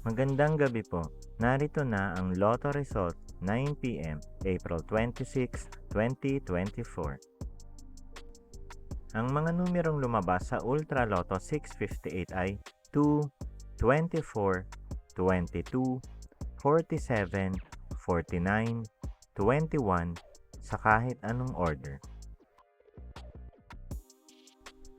Magandang gabi po. Narito na ang Lotto result 9 p.m. April 26, 2024. Ang mga numerong lumabas sa Ultra Lotto 658 ay 2, 24, 22, 47, 49, 21 sa kahit anong order.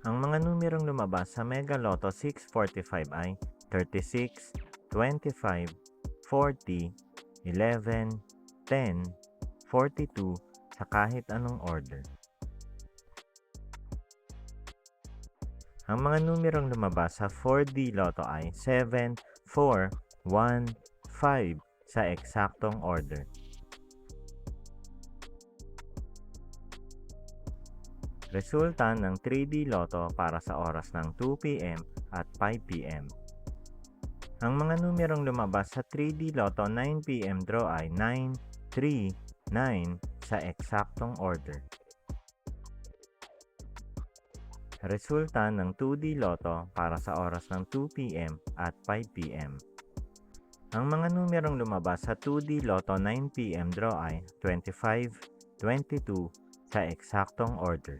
Ang mga numerong lumabas sa Mega Lotto 645 ay 36, 25, 40, 11, 10, 42 sa kahit anong order. Ang mga numerong lumabas sa 4D Lotto ay 7, 4, 1, 5 sa eksaktong order. Resulta ng 3D Lotto para sa oras ng 2 p.m. at 5 p.m. Ang mga numerong lumabas sa 3D Lotto 9 p.m. draw ay 9, 3, 9 sa eksaktong order. Resulta ng 2D Lotto para sa oras ng 2 p.m. at 5 p.m. Ang mga numerong lumabas sa 2D Lotto 9 p.m. draw ay 25, 22 sa eksaktong order.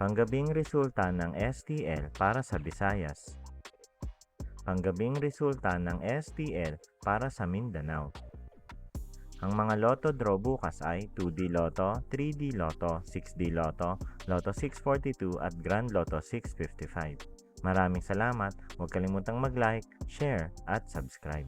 Panggabing resulta ng STL para sa Visayas. Panggabing resulta ng STL para sa Mindanao. Ang mga Lotto draw bukas ay 2D Lotto, 3D Lotto, 6D Lotto, Lotto 642 at Grand Lotto 655. Maraming salamat. Huwag kalimutang mag-like, share at subscribe.